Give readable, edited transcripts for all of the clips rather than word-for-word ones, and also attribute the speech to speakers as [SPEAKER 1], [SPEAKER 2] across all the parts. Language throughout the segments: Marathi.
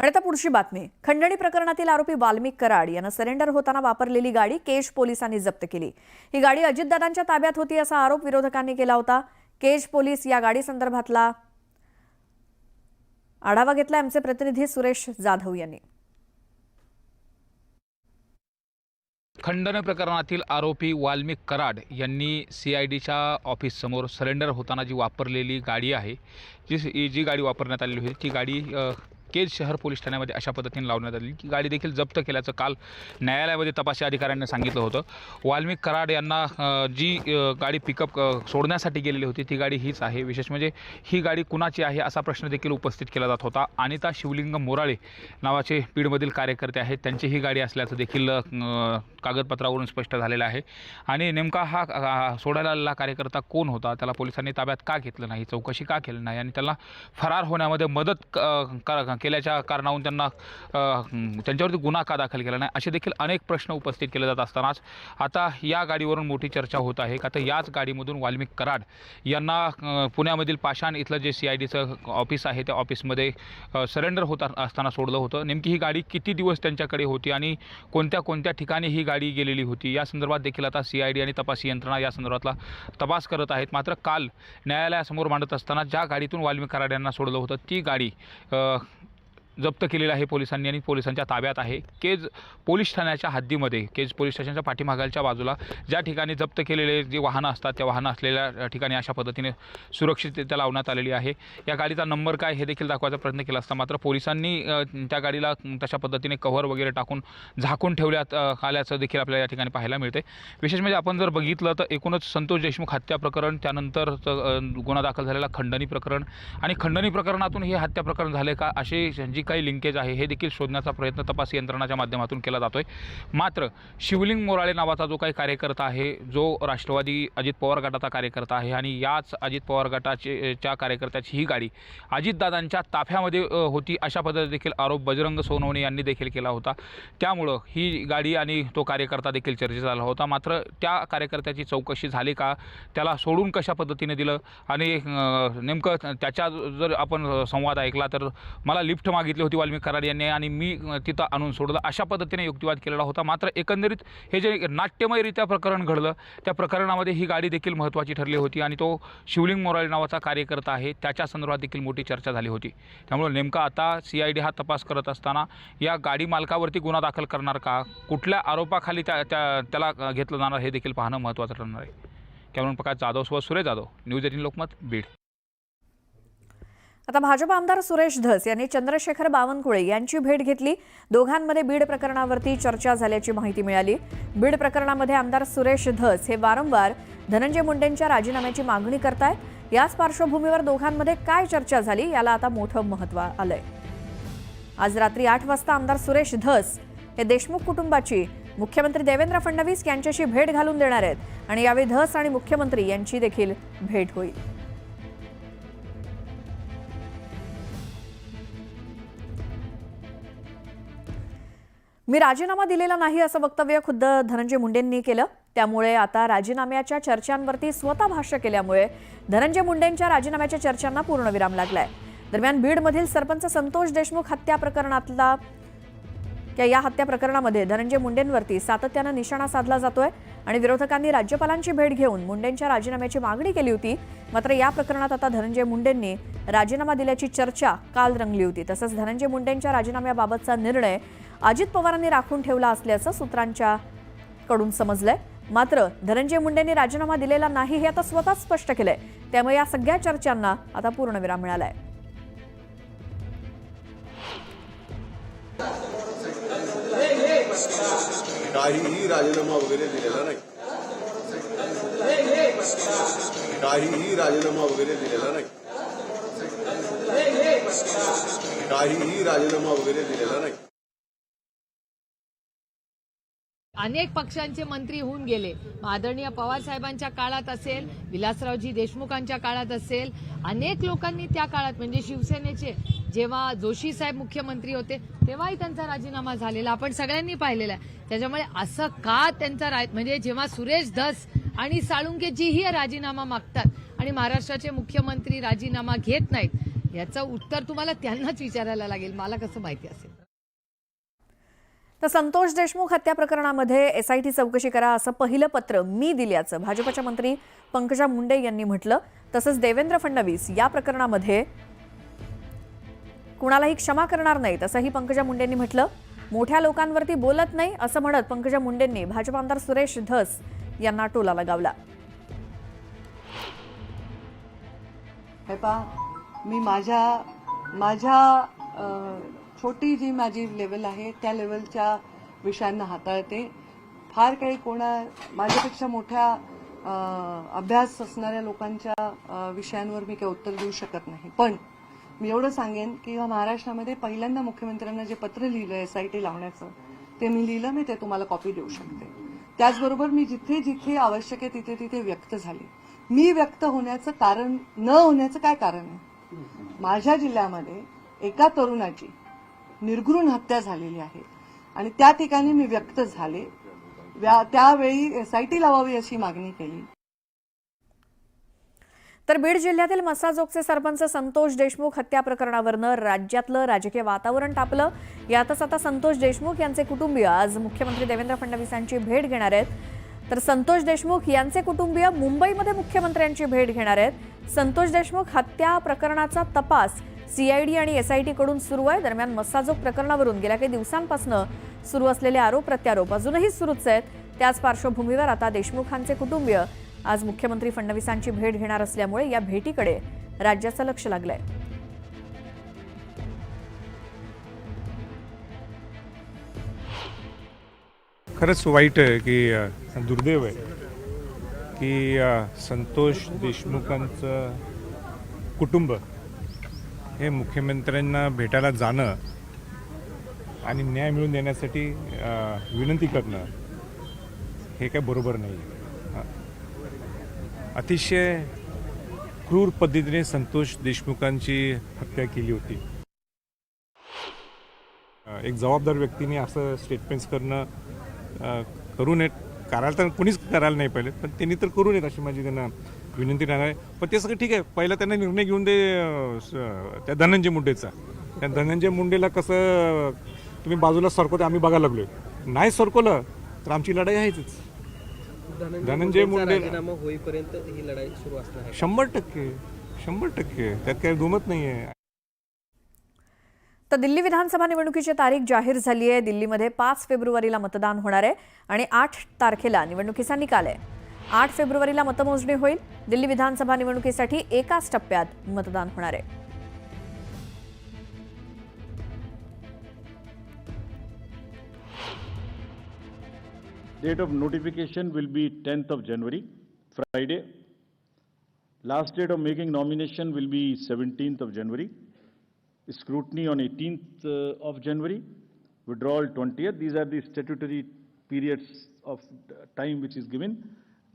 [SPEAKER 1] आणि आता पुढची बातमी. खंडणी प्रकरणातील आरोपी वाल्मिक कराड यांना सरेंडर होताना वापरलेली गाडी केज पोलिसांनी जप्त केली. ही गाडी अजितदादांच्या ताब्यात होती असा आरोप विरोधकांनी केला होता. केज पोलीस या गाडी संदर्भातला आढावा घेतला. आमचे प्रतिनिधी सुरेश जाधव यांनी.
[SPEAKER 2] खंडन प्रकरणातील आरोपी वाल्मिक कराड यांनी CIDच्या ऑफिससमोर सरेंडर होताना जी वापरलेली गाडी आहे, जी गाडी वापरण्यात आलेली होती ती गाडी केज शहर पोलीस ठाण्यामध्ये अशा पद्धतीने लावण्यात आली की गाडी देखील जप्त केल्याचं काल न्यायालयामध्ये तपासी अधिकाऱ्यांनी सांगितलं होतं. वाल्मिक कराड यांना जी गाडी पिकअप सोडण्यासाठी गेलेली होती ती गाडी हीच आहे. विशेष म्हणजे ही गाडी कुणाची आहे असा प्रश्न देखील उपस्थित केला जात होता. अनिता शिवलिंग मोराळे नावाचे बीडमधील कार्यकर्ते आहेत, त्यांची ही गाडी असल्याचं देखील कागदपत्रावरून स्पष्ट झालेलं आहे. आणि नेमका हा सोडायला आलेला कार्यकर्ता कोण होता, त्याला पोलिसांनी ताब्यात का घेतलं नाही, चौकशी का केली नाही आणि त्याला फरार होण्यामध्ये मदत केल्याच्या कारणावरून त्यांच्यावरती गुन्हा का दाखल केला नाही, असे देखील अनेक प्रश्न उपस्थित केले जात असतानाच आता या गाडीवरून मोठी चर्चा होत आहे. का तर याच गाडीमधून वाल्मिक कराड यांना पुण्यामधील पाषाण इथलं जे CIDचं ऑफिस आहे त्या ऑफिसमध्ये सरेंडर होत असताना सोडलं होतं. नेमकी ही गाडी किती दिवस त्यांच्याकडे होती आणि कोणत्या कोणत्या ठिकाणी ही गाडी गेलेली होती या संदर्भात देखील आता CID आणि तपासी यंत्रणा या संदर्भातला तपास करत आहेत. मात्र काल न्यायालयासमोर मांडत असताना ज्या गाडीतून वाल्मिक कराड यांना सोडलं होतं ती गाडी जप्त केलेली आहे पोलिसांनी आणि पोलिसांच्या ताब्यात आहे. केज पोलीस ठाण्याच्या हद्दीमध्ये, केज पोलीस स्टेशनच्या पाठीमागच्या बाजूला ज्या ठिकाणी जप्त केलेले जे वाहनं असतात त्या वाहनं असलेल्या ठिकाणी अशा पद्धतीने सुरक्षितरित्या लावण्यात आलेली आहे. या गाडीचा नंबर काय हे देखील दाखवायचा प्रयत्न केला असता मात्र पोलिसांनी त्या गाडीला तशा पद्धतीने कव्हर वगैरे टाकून झाकून ठेवण्यात आल्याचं देखील आपल्याला या ठिकाणी पाहायला मिळते. विशेष म्हणजे आपण जर बघितलं तर एकूणच संतोष देशमुख हत्या प्रकरण, त्यानंतर गुन्हा दाखल झालेला खंडणी प्रकरण आणि खंडणी प्रकरणातून हे हत्या प्रकरण झाले का असे जी काही लिंकेज आहे हे देखील शोधण्याचा प्रयत्न तपासी यंत्रणाच्या माध्यमातून केला जातोय. मात्र शिवलिंग मोराळे नावाचा जो काही कार्यकर्ता आहे, जो राष्ट्रवादी अजित पवार गटाचा कार्यकर्ता आहे आणि याच अजित पवार गटाच्या कार्यकर्त्याची ही गाडी अजितदादांच्या ताफ्यामध्ये होती अशा पद्धतीने देखील आरोप बजरंग सोनवणे यांनी देखील केला होता. त्यामुळं ही गाडी आणि तो कार्यकर्ता देखील चर्चेत झाला होता. मात्र त्या कार्यकर्त्याची चौकशी झाली का, त्याला सोडून कशा पद्धतीने दिलं आणि नेमकं त्याच्या जर आपण संवाद ऐकला तर मला लिफ्ट मागितली होती वाल्मिक कराड यांनी आणि मी तिथं आणून सोडलं अशा पद्धतीने युक्तिवाद केलेला होता. मात्र एकंदरीत हे जे नाट्यमयरित्या प्रकरण घडलं त्या प्रकरणामध्ये ही गाडी देखील महत्त्वाची ठरली होती आणि तो शिवलिंग मोराळे नावाचा कार्यकर्ता आहे त्याच्या संदर्भात देखील मोठी चर्चा झाली होती. त्यामुळे नेमका आता CID हा तपास करत असताना या गाडी मालकावरती गुन्हा दाखल करणार का, कुठल्या आरोपाखाली त्याला घेतलं जाणार हे देखील पाहणं महत्त्वाचं ठरणार आहे. कॅमेरामन प्रकाश जाधव सोबत सुरेश जाधव, न्यूज 18 लोकमत, बीड.
[SPEAKER 1] आता भाजप आमदार सुरेश धस यांनी चंद्रशेखर बावनकुळे यांची भेट घेतली. दोघांमध्ये बीड प्रकरणावरती चर्चा झाल्याची माहिती मिळाली. बीड प्रकरणामध्ये आमदार सुरेश धस हे वारंवार धनंजय मुंडेंच्या राजीनाम्याची मागणी करतायत. याच पार्श्वभूमीवर दोघांमध्ये काय चर्चा झाली याला आता मोठं महत्त्व आलंय. आज रात्री 8 वाजता आमदार सुरेश धस हे देशमुख कुटुंबाची मुख्यमंत्री देवेंद्र फडणवीस यांच्याशी भेट घालून देणार आहेत आणि यावेळी धस आणि मुख्यमंत्री यांची देखील भेट होईल. मी राजीनामा दिलेला नाही असं वक्तव्य खुद्द धनंजय मुंडेंनी केलं. त्यामुळे आता राजीनाम्याच्या चर्चांवरती स्वतः भाष्य केल्यामुळे धनंजय मुंडेंच्या राजीनाम्याच्या चर्चांना पूर्णविराम लागलाय. दरम्यान बीडमधील सरपंच संतोष देशमुख हत्या प्रकरणातला या हत्या प्रकरणामध्ये धनंजय मुंडेंवरती सातत्यानं निशाणा साधला जातोय आणि विरोधकांनी राज्यपालांची भेट घेऊन मुंडेंच्या राजीनाम्याची मागणी केली होती. मात्र या प्रकरणात आता धनंजय मुंडेंनी राजीनामा दिल्याची चर्चा काल रंगली होती. तसंच धनंजय मुंडेंच्या राजीनाम्याबाबतचा निर्णय अजित पवारांनी राखून ठेवला असल्याचं सूत्रांच्या कडून समजलंय. मात्र धनंजय मुंडेंनी राजीनामा दिलेला नाही हे आता स्वतःच स्पष्ट केलंय. त्यामुळे या सगळ्या चर्चांना आता पूर्णविराम मिळालाय.
[SPEAKER 3] काहीही राजीनामा वगैरे दिलेला नाही. काहीही राजीनामा वगैरे दिलेला नाही. काहीही राजीनामा वगैरे दिलेला नाही.
[SPEAKER 4] अनेक पक्षांचे मंत्री होऊन गेले. आदरणीय पवार साहेबांच्या काळात असेल, विलासरावजी देशमुखांच्या काळात असेल, अनेक लोकांनी त्या काळात म्हणजे शिवसेनेचे जेव्हा जोशी साहेब मुख्यमंत्री होते तेव्हाही त्यांचा राजीनामा झालेला आपण सगळ्यांनी पाहिलेला आहे. त्याच्यामुळे असं का त्यांचा म्हणजे जेव्हा सुरेश धस आणि साळुंकेजीही राजीनामा मागतात आणि महाराष्ट्राचे मुख्यमंत्री राजीनामा घेत नाहीत, याचं उत्तर तुम्हाला त्यांनाच विचारायला लागेल, मला कसं माहिती असेल.
[SPEAKER 1] तर संतोष देशमुख हत्या प्रकरणामध्ये एसआयटी चौकशी करा असं पहिलं पत्र मी दिल्याचं भाजपच्या मंत्री पंकजा मुंडे यांनी म्हटलं. तसंच देवेंद्र फडणवीस या प्रकरणामध्ये कुणालाही क्षमा करणार नाहीत असंही पंकजा मुंडेंनी म्हटलं. मोठ्या लोकांवरती बोलत नाही असं म्हणत पंकजा मुंडेंनी भाजप आमदार सुरेश धस यांना टोला लगावला.
[SPEAKER 5] हे पहा, मी माझ्या छोटी जी माझी लेवल आहे त्या लेवलच्या विषयांना हाताळते. फार काही माझ्यापेक्षा मोठ्या अभ्यास असणाऱ्या लोकांच्या विषयांवर मी काही उत्तर देऊ शकत नाही. पण मी एवढं सांगेन की महाराष्ट्रामध्ये पहिल्यांदा मुख्यमंत्र्यांना जे पत्र लिहिलं एसआयटी लावण्याचं ते मी लिहिलं, मी ते तुम्हाला कॉपी देऊ शकते. त्याचबरोबर मी जिथे जिथे आवश्यक आहे तिथे तिथे व्यक्त झाले. मी व्यक्त होण्याचं कारण न होण्याचं काय कारण आहे? माझ्या जिल्ह्यामध्ये एका तरुणाची निर्घृण हत्या झालेली आहे आणि त्या ठिकाणी मी व्यक्त झाले. त्यावेळी एसआयटी लावावी अशी मागणी केली.
[SPEAKER 1] तर बीड जिल्ह्यातील मस्साजोगचे सरपंच संतोष देशमुख हत्या प्रकरणावरनं राज्यातलं राजकीय वातावरण तापलं. यातच आता संतोष देशमुख यांचे कुटुंबीय आज मुख्यमंत्री देवेंद्र फडणवीसांची भेट घेणार आहेत. तर संतोष देशमुख यांचे कुटुंबीय मुंबईमध्ये मुख्यमंत्र्यांची भेट घेणार आहेत. संतोष देशमुख हत्या प्रकरणाचा तपास सीआयडी आणि एसआयटी कडून सुरू आहे. दरम्यान मस्साजोग प्रकरणावरून गेल्या काही दिवसांपासून सुरू असलेले आरोप प्रत्यारोप अजूनही सुरूच आहेत. त्याच पार्श्वभूमीवर आता देशमुखांचे कुटुंबीय आज मुख्यमंत्री फडणवीसांची भेट घेणार असल्यामुळे या भेटीकडे राज्याचं लक्ष लागलंय.
[SPEAKER 6] खरंच वाईट आहे की दुर्दैव आहे की संतोष देशमुखांचं कुटुंब हे मुख्यमंत्र्यांना भेटायला जाणं आणि न्याय मिळवून देण्यासाठी विनंती करणं हे काय बरोबर नाही. अतिशय क्रूर पद्धतीने संतोष देशमुखांची हत्या केली होती. एक जबाबदार व्यक्तीने असं स्टेटमेंट्स करणं करू नयेत. करायला तर कोणीच करायला नाही पाहिजे, पण त्यांनी तर करू नयेत अशी माझी त्यांना विनंती राहणार आहे. पण ते सगळं ठीक आहे. पहिला त्यांना निर्णय घेऊन दे त्या धनंजय मुंडेचा. त्या धनंजय मुंडेला कसं तुम्ही बाजूला सरकवते आम्ही बघायला लागलोय. नाही सरकवलं तर आमची लढाई आहेच. धनंजय मुंडे
[SPEAKER 7] राजीनामा होईपर्यंत ही लढाई सुरू असणार आहे.
[SPEAKER 6] 100% त्यात काही दुमत नाही आहे.
[SPEAKER 1] तर दिल्ली विधानसभा निवडणुकीची तारीख जाहीर झाली आहे. दिल्लीमध्ये 5 फेब्रुवारीला मतदान होणार आहे आणि 8 तारखेला निवडणुकीचा निकाल आहे. 8 फेब्रुवारीला मतमोजणी होईल. दिल्ली विधानसभा निवडणुकीसाठी एकाच टप्प्यात मतदान होणार आहे.
[SPEAKER 8] Date of notification will be 10th of January, Friday. Last date of making nomination will be 17th of January. Scrutiny on 18th of January. Withdrawal 20th. These are the statutory periods of time which is given.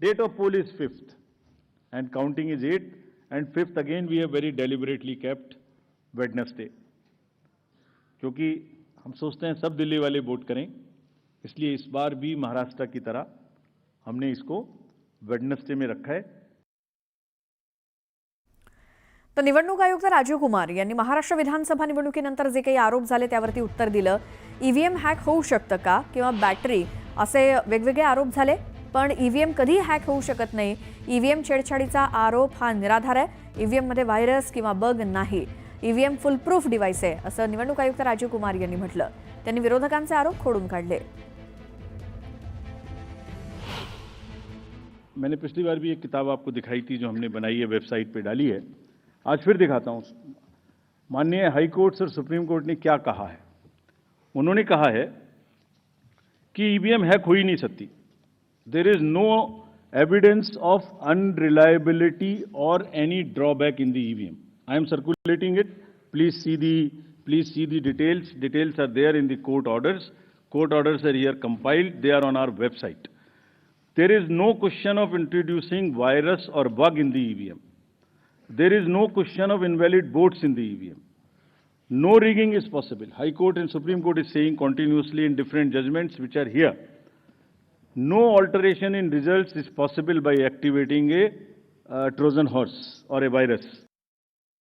[SPEAKER 8] Date of poll is 5th and counting is 8th, and 5th again we have very deliberately kept Wednesday. क्योंकि हम सोचते हैं सब दिल्ली वाले वोट करें, इसलिए इस बार भी महाराष्ट्र की तरह हमने इसको वेडनेसडे में रखा है.
[SPEAKER 1] तर निवडणूक आयुक्त राजीव कुमार यांनी महाराष्ट्र विधानसभा निवडणुकीनंतर जे काही आरोप झाले त्यावरती उत्तर दिलं. ईव्हीएम हॅक होऊ शकतं का किंवा बॅटरी असे वेगवेगळे आरोप झाले, पण ईव्हीएम कधी हॅक होऊ शकत नाही. ईव्हीएम छेडछाडीचा आरोप हा निराधार आहे. ईव्हीएममध्ये व्हायरस किंवा बग नाही. ईव्हीएम फुलप्रूफ डिव्हाइस आहे असं निवडणूक आयुक्त राजीव कुमार यांनी म्हटलं. त्यांनी विरोधकांचे आरोप खोडून काढले.
[SPEAKER 8] मैंने पिछली बार भी एक किताब आपको दिखाई थी जो हमने बनाई है, वेबसाइट पे डाली है. आज फिर दिखाता हूं. माननीय हाई कोर्ट और सुप्रीम कोर्ट ने क्या कहा है. उन्होंने कहा है कि ईवीएम हैक हो ही नहीं सकती. There is no evidence of unreliability और any drawback in the EVM. I am circulating it. Please see the details. Details are there in the court orders. Court orders are here compiled. They are on our website. There is no question of introducing virus or bug in the EVM. There is no question of invalid votes in the EVM. No rigging is possible. High Court and Supreme Court is saying continuously in different judgments which are here. No alteration in results is possible by activating a Trojan horse or a virus.